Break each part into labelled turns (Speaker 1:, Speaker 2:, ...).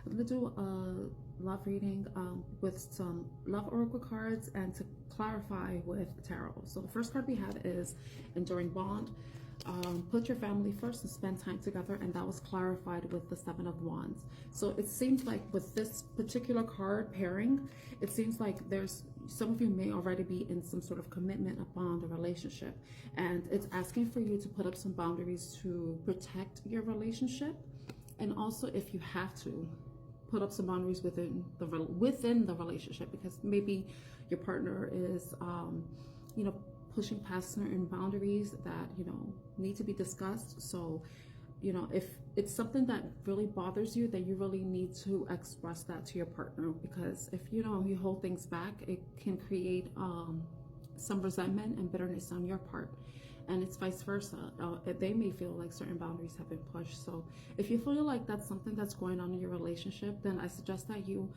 Speaker 1: I'm going to do a love reading with some love oracle cards and to clarify with tarot. So the first card we have is enduring bond. Put your family first and spend time together, and that was clarified with the Seven of Wands. So it seems like with this particular card pairing, it seems like there's some of you may already be in some sort of commitment upon the relationship, and it's asking for you to put up some boundaries to protect your relationship, and also if you have to put up some boundaries within the relationship, because maybe your partner is you know, pushing past certain boundaries that, you know, need to be discussed. So, you know, if it's something that really bothers you, then you really need to express that to your partner, because if you know, you hold things back, it can create some resentment and bitterness on your part, and it's vice versa. They may feel like certain boundaries have been pushed. So if you feel like that's something that's going on in your relationship, then I suggest that you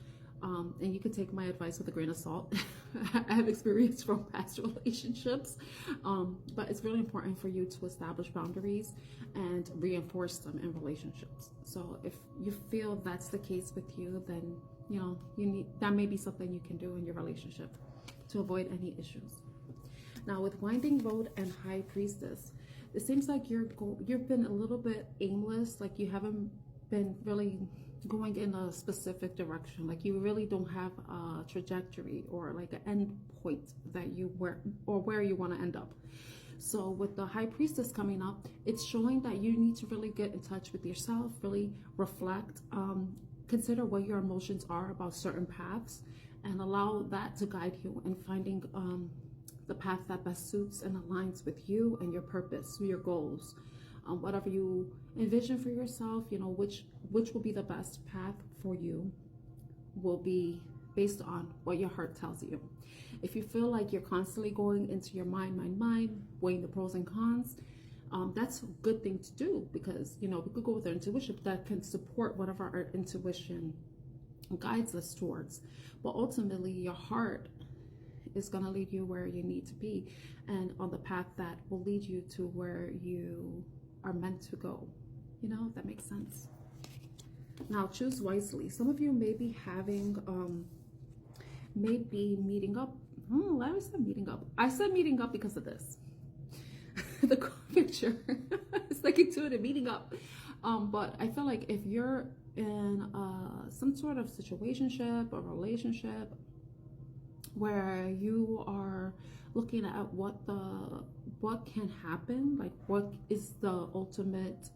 Speaker 1: and you can take my advice with a grain of salt. I have experience from past relationships, but it's really important for you to establish boundaries and reinforce them in relationships. So if you feel that's the case with you, then you know, that may be something you can do in your relationship to avoid any issues. Now with winding road and high priestess, it seems like you've been a little bit aimless, like you haven't been really going in a specific direction, like you really don't have a trajectory or like an end point that where you want to end up. So with the high priestess coming up, it's showing that you need to really get in touch with yourself, really reflect, consider what your emotions are about certain paths, and allow that to guide you in finding the path that best suits and aligns with you and your purpose, your goals. Whatever you envision for yourself, you know, which will be the best path for you will be based on what your heart tells you. If you feel like you're constantly going into your mind, weighing the pros and cons, that's a good thing to do, because, you know, we could go with our intuition that can support whatever our intuition guides us towards. But ultimately, your heart is going to lead you where you need to be and on the path that will lead you to where you are meant to go. You know, if that makes sense. Now choose wisely. Some of you may be having maybe meeting up. I said meeting up. I said meeting up because of this. The picture. It's like intuitive, meeting up. But I feel like if you're in some sort of situationship or relationship where you are looking at what can happen, like what is the ultimate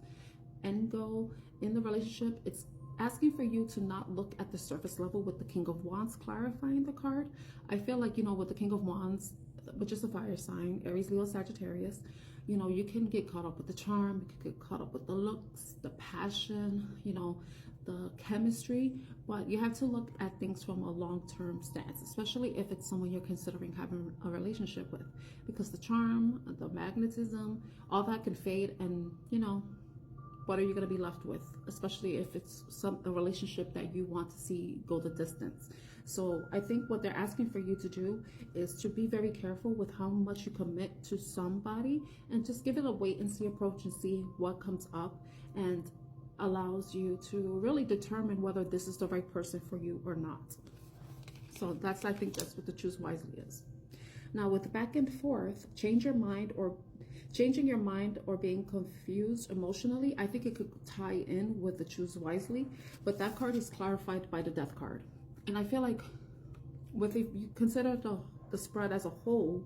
Speaker 1: end goal in the relationship, it's asking for you to not look at the surface level with the King of Wands clarifying the card. I feel like, you know, with the King of Wands, which is a fire sign, Aries, Leo, Sagittarius, you know, you can get caught up with the charm, you can get caught up with the looks, the passion, you know, the chemistry, but you have to look at things from a long-term stance, especially if it's someone you're considering having a relationship with, because the charm, the magnetism, all that can fade, and you know, what are you going to be left with, especially if it's a relationship that you want to see go the distance. So I think what they're asking for you to do is to be very careful with how much you commit to somebody, and just give it a wait and see approach and see what comes up, and allows you to really determine whether this is the right person for you or not. So I think that's what the choose wisely is. Now with back and forth, changing your mind or being confused emotionally, I think it could tie in with the choose wisely, but that card is clarified by the death card. And I feel like if you consider the spread as a whole,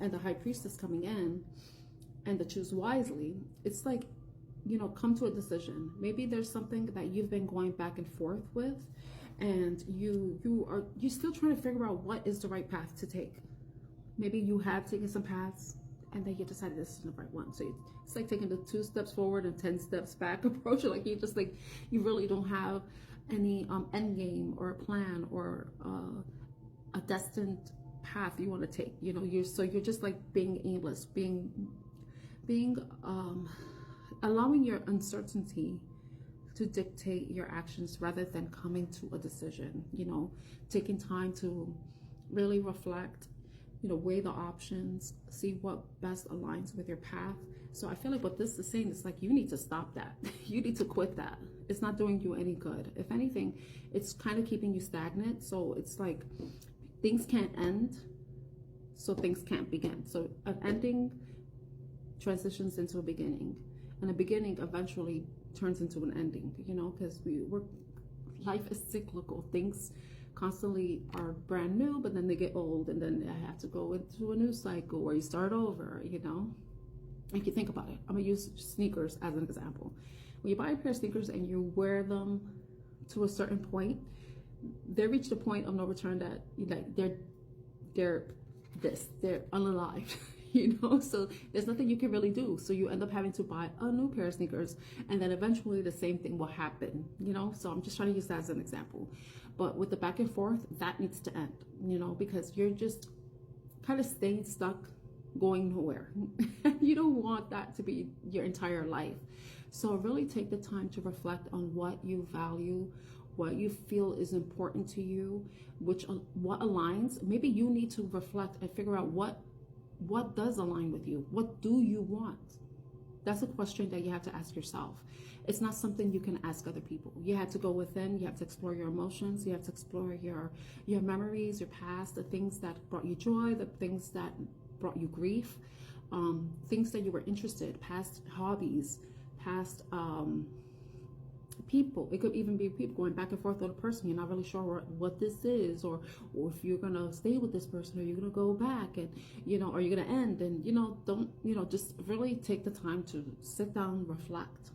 Speaker 1: and the high priestess coming in and the choose wisely, it's like, you know, come to a decision. Maybe there's something that you've been going back and forth with, and you're still trying to figure out what is the right path to take. Maybe you have taken some paths and then you decided this is the right one. So it's like taking the 2 steps forward and 10 steps back approach. Like you really don't have any end game or a plan or a destined path you want to take. You know, you're just like being aimless, allowing your uncertainty to dictate your actions rather than coming to a decision. You know, taking time to really reflect, you know, weigh the options, see what best aligns with your path. So I feel like what this is saying is like, you need to stop that. You need to quit that it's not doing you any good. If anything, it's kind of keeping you stagnant. So it's like things can't end, so things can't begin. So an ending transitions into a beginning, and a beginning eventually turns into an ending, you know, because life is cyclical. Things constantly are brand new, but then they get old, and then I have to go into a new cycle where you start over, you know. If you think about it, I'm gonna use sneakers as an example. When you buy a pair of sneakers and you wear them to a certain point, they reach the point of no return that they're unalive. You know, so there's nothing you can really do. So you end up having to buy a new pair of sneakers, and then eventually the same thing will happen, you know. So I'm just trying to use that as an example. But with the back and forth, that needs to end, you know, because you're just kind of staying stuck, going nowhere. You don't want that to be your entire life. So really take the time to reflect on what you value, what you feel is important to you, what aligns. Maybe you need to reflect and figure out what does align with you. What do you want? That's a question that you have to ask yourself. It's not something you can ask other people. You have to go within. You have to explore your emotions. You have to explore your memories, your past, the things that brought you joy, the things that brought you grief, things that you were interested, past hobbies, past people. It could even be people going back and forth with a person. You're not really sure what this is, or if you're gonna stay with this person, or you're gonna go back, and you know, or you're gonna end. And you know, don't, you know, just really take the time to sit down, reflect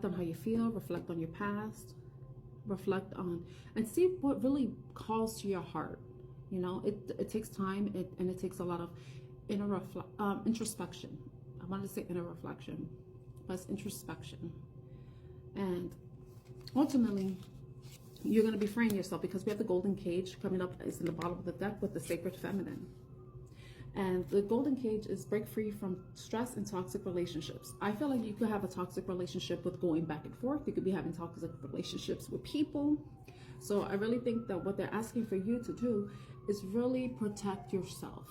Speaker 1: on how you feel, reflect on your past, reflect on and see what really calls to your heart. You know, it takes time, and it takes a lot of introspection. I wanted to say inner reflection, but it's introspection. And ultimately, you're going to be freeing yourself, because we have the golden cage coming up, is in the bottom of the deck with the sacred feminine. And the golden cage is break free from stress and toxic relationships. I feel like you could have a toxic relationship with going back and forth. You could be having toxic relationships with people. So I really think that what they're asking for you to do is really protect yourself.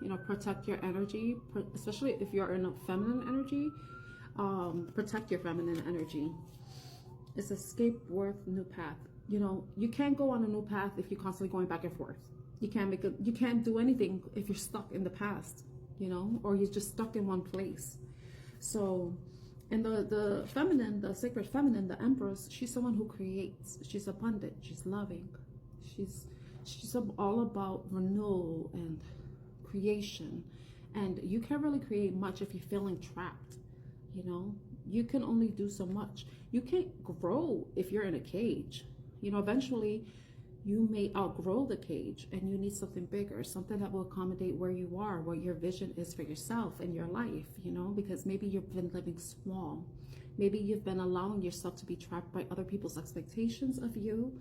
Speaker 1: You know, protect your energy, especially if you're in a feminine energy. Protect your feminine energy. It's escape worth new path. You know, you can't go on a new path if you're constantly going back and forth. You can't do anything if you're stuck in the past, you know, or you're just stuck in one place. So, and the feminine, the sacred feminine, the empress, she's someone who creates. She's abundant. She's loving. She's all about renewal and creation. And you can't really create much if you're feeling trapped. You know, you can only do so much. You can't grow if you're in a cage. You know, eventually you may outgrow the cage, and you need something bigger, something that will accommodate where you are, what your vision is for yourself and your life, you know, because maybe you've been living small. Maybe you've been allowing yourself to be trapped by other people's expectations of you,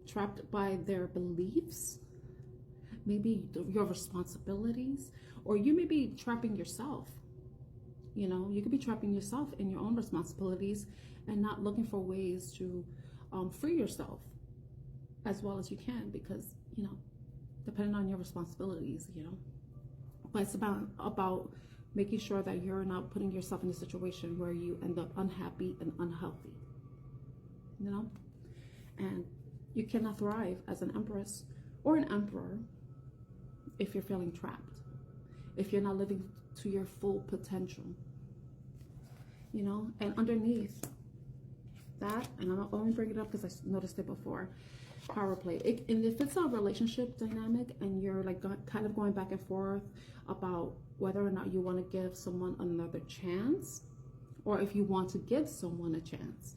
Speaker 1: trapped by their beliefs, maybe your responsibilities, or you may be trapping yourself. You know, you could be trapping yourself in your own responsibilities and not looking for ways to free yourself as well as you can, because, you know, depending on your responsibilities, you know. But it's about making sure that you're not putting yourself in a situation where you end up unhappy and unhealthy, you know. And you cannot thrive as an empress or an emperor if you're feeling trapped, if you're not living to your full potential, you know. And underneath that, and I'm only bring it up because I noticed it before, power play. And if it's a relationship dynamic and you're like kind of going back and forth about whether or not you want to give someone another chance, or if you want to give someone a chance,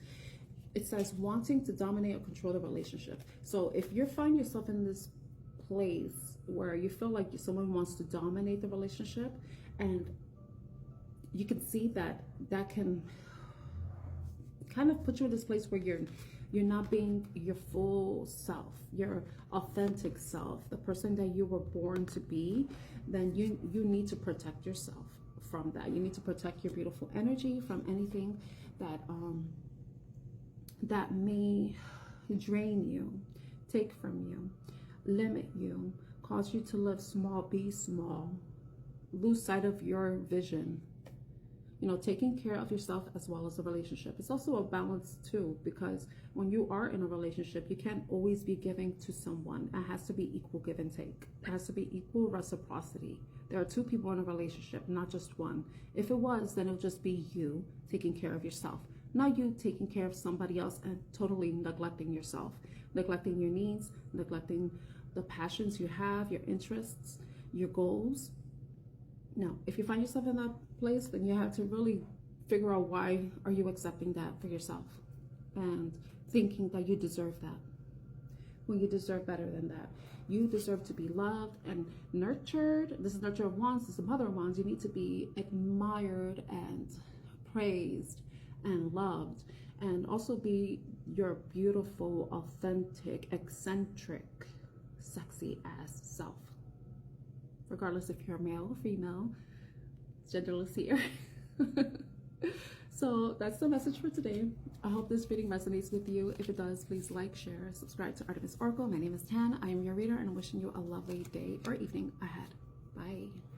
Speaker 1: it says wanting to dominate or control the relationship. So if you find yourself in this place where you feel like someone wants to dominate the relationship, and you can see that can kind of put you in this place where you're not being your full self, your authentic self, the person that you were born to be, then you need to protect yourself from that. You need to protect your beautiful energy from anything that may drain you, take from you, limit you, cause you to live small, be small, lose sight of your vision. you know, taking care of yourself as well as the relationship. It's also a balance too, because when you are in a relationship, you can't always be giving to someone. It has to be equal give and take. It has to be equal reciprocity. There are two people in a relationship, not just one. If it was, then it would just be you taking care of yourself, not you taking care of somebody else and totally neglecting yourself, neglecting your needs, neglecting the passions you have, your interests, your goals. No, if you find yourself in that place, then you have to really figure out why are you accepting that for yourself and thinking that you deserve that, when you deserve better than that. You deserve to be loved and nurtured. This is nurture of wands, this is mother of wands. You need to be admired and praised and loved, and also be your beautiful, authentic, eccentric, sexy ass self, regardless if you're male or female, genderless here. So that's the message for today. I hope this reading resonates with you. If it does, please like, share, subscribe to Artemis Oracle. My name is Tan. I am your reader, and I'm wishing you a lovely day or evening ahead. Bye.